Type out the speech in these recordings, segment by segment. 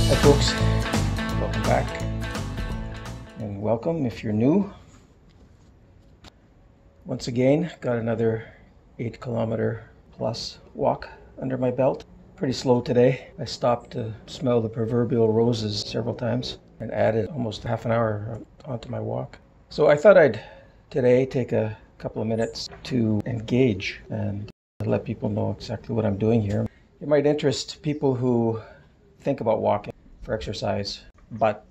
Hi folks, welcome back, and welcome if you're new. Once again, got another 8-kilometer plus walk under my belt. Pretty slow today. I stopped to smell the proverbial roses several times and added almost half an hour onto my walk. So I thought I'd today take a couple of minutes to engage and let people know exactly what I'm doing here. It might interest people who think about walking for exercise, but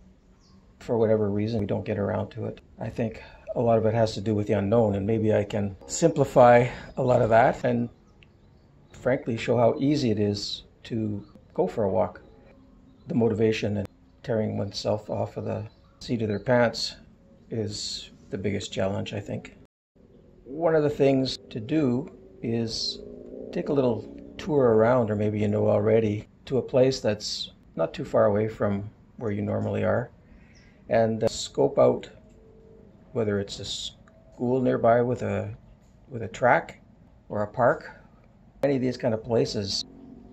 for whatever reason we don't get around to it. I think a lot of it has to do with the unknown, and maybe I can simplify a lot of that and frankly show how easy it is to go for a walk. The motivation and tearing oneself off of the seat of their pants is the biggest challenge, I think. One of the things to do is take a little tour around, or maybe you know already, to a place that's not too far away from where you normally are, and scope out whether it's a school nearby with a track or a park, any of these kind of places,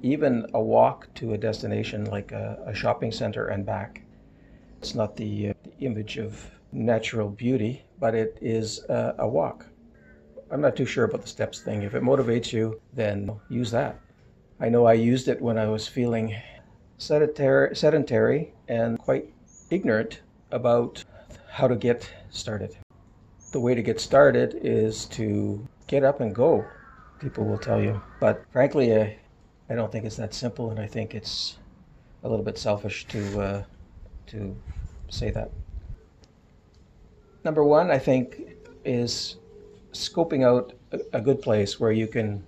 even a walk to a destination like a shopping center and back. It's not the image of natural beauty, but it is a walk. I'm not too sure about the steps thing. If it motivates you, then use that. I know I used it when I was feeling sedentary and quite ignorant about how to get started. The way to get started is to get up and go, people will tell you. But frankly, I don't think it's that simple, and I think it's a little bit selfish to say that. Number one, I think, is scoping out a good place where you can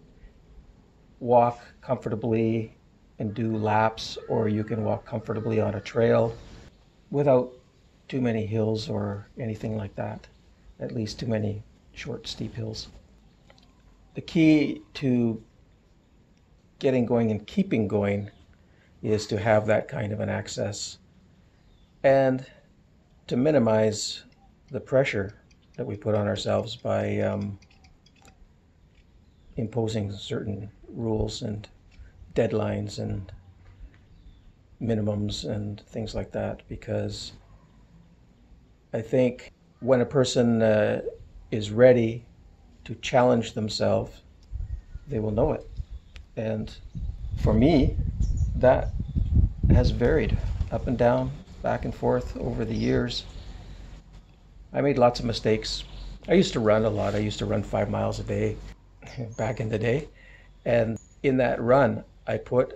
walk comfortably and do laps, or you can walk comfortably on a trail without too many hills or anything like that, at least too many short, steep hills. The key to getting going and keeping going is to have that kind of an access and to minimize the pressure that we put on ourselves by imposing certain rules and deadlines and minimums and things like that, because I think when a person is ready to challenge themselves, they will know it. And for me, that has varied up and down, back and forth over the years. I made lots of mistakes. I used to run a lot. I used to run 5 miles a day back in the day. And in that run, I put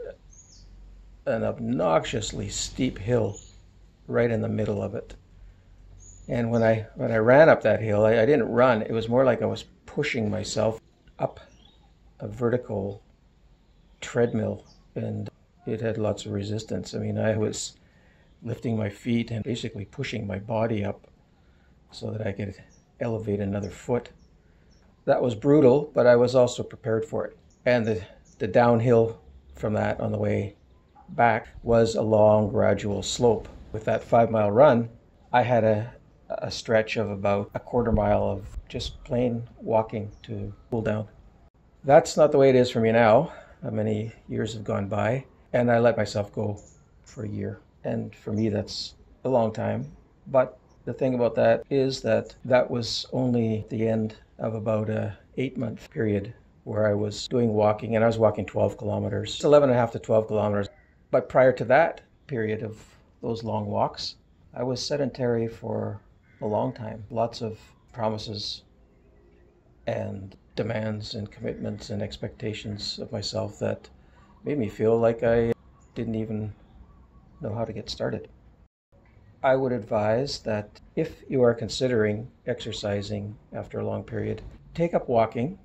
an obnoxiously steep hill right in the middle of it. And when I ran up that hill, I didn't run. It was more like I was pushing myself up a vertical treadmill, and it had lots of resistance. I mean, I was lifting my feet and basically pushing my body up so that I could elevate another foot. That was brutal, but I was also prepared for it. And the downhill from that on the way back was a long, gradual slope. With that 5-mile run, I had a stretch of about a quarter mile of just plain walking to cool down. That's not the way it is for me now. Many years have gone by, and I let myself go for a year. And for me, that's a long time. But the thing about that is that was only the end of about a 8-month period where I was doing walking, and I was walking 12 kilometers. It's 11 and a half to 12 kilometers. But prior to that period of those long walks, I was sedentary for a long time. Lots of promises and demands and commitments and expectations of myself that made me feel like I didn't even know how to get started. I would advise that if you are considering exercising after a long period, take up walking.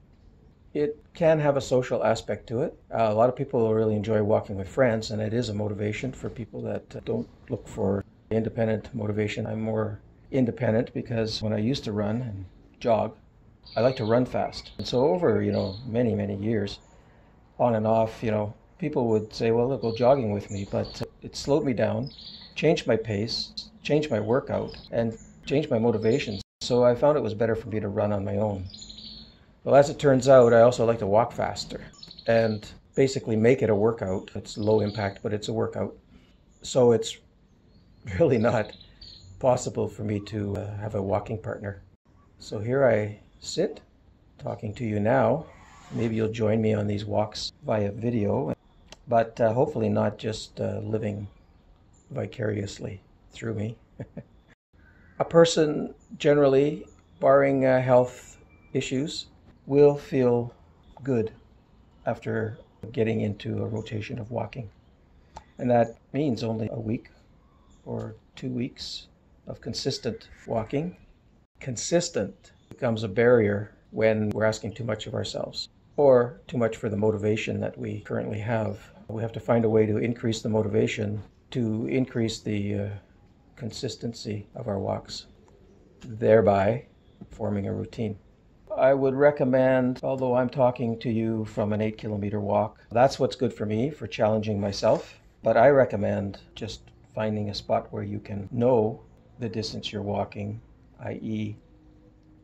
It can have a social aspect to it. A lot of people really enjoy walking with friends, and it is a motivation for people that don't look for independent motivation. I'm more independent because when I used to run and jog, I like to run fast. And so over, many, many years, on and off, people would say, well, look, go jogging with me, but it slowed me down, changed my pace, changed my workout, and changed my motivations. So I found it was better for me to run on my own. Well, as it turns out, I also like to walk faster and basically make it a workout. It's low impact, but it's a workout. So it's really not possible for me to have a walking partner. So here I sit talking to you now. Maybe you'll join me on these walks via video, but hopefully not just living vicariously through me. A person generally, barring health issues, will feel good after getting into a rotation of walking. And that means only a week or 2 weeks of consistent walking. Consistent becomes a barrier when we're asking too much of ourselves or too much for the motivation that we currently have. We have to find a way to increase the motivation, to increase the consistency of our walks, thereby forming a routine. I would recommend, although I'm talking to you from an 8-kilometer walk, that's what's good for me for challenging myself, but I recommend just finding a spot where you can know the distance you're walking, i.e.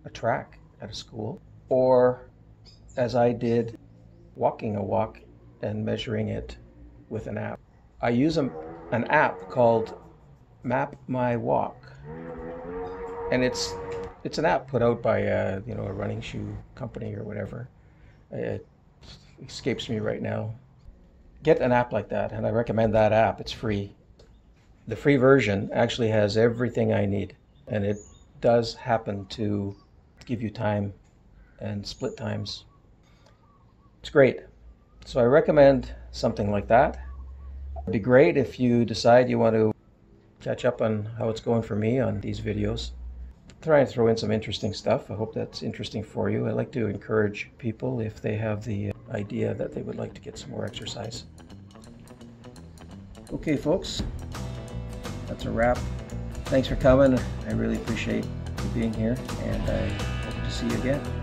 a track at a school, or as I did, walking a walk and measuring it with an app. I use an app called Map My Walk, and it's an app put out by a running shoe company or whatever. It escapes me right now. Get an app like that, and I recommend that app. It's free. The free version actually has everything I need, and it does happen to give you time and split times. It's great. So I recommend something like that. It'd be great if you decide you want to catch up on how it's going for me on these videos. Try and throw in some interesting stuff. I hope that's interesting for you. I like to encourage people if they have the idea that they would like to get some more exercise. Okay, folks, that's a wrap. Thanks for coming. I really appreciate you being here, and I hope to see you again.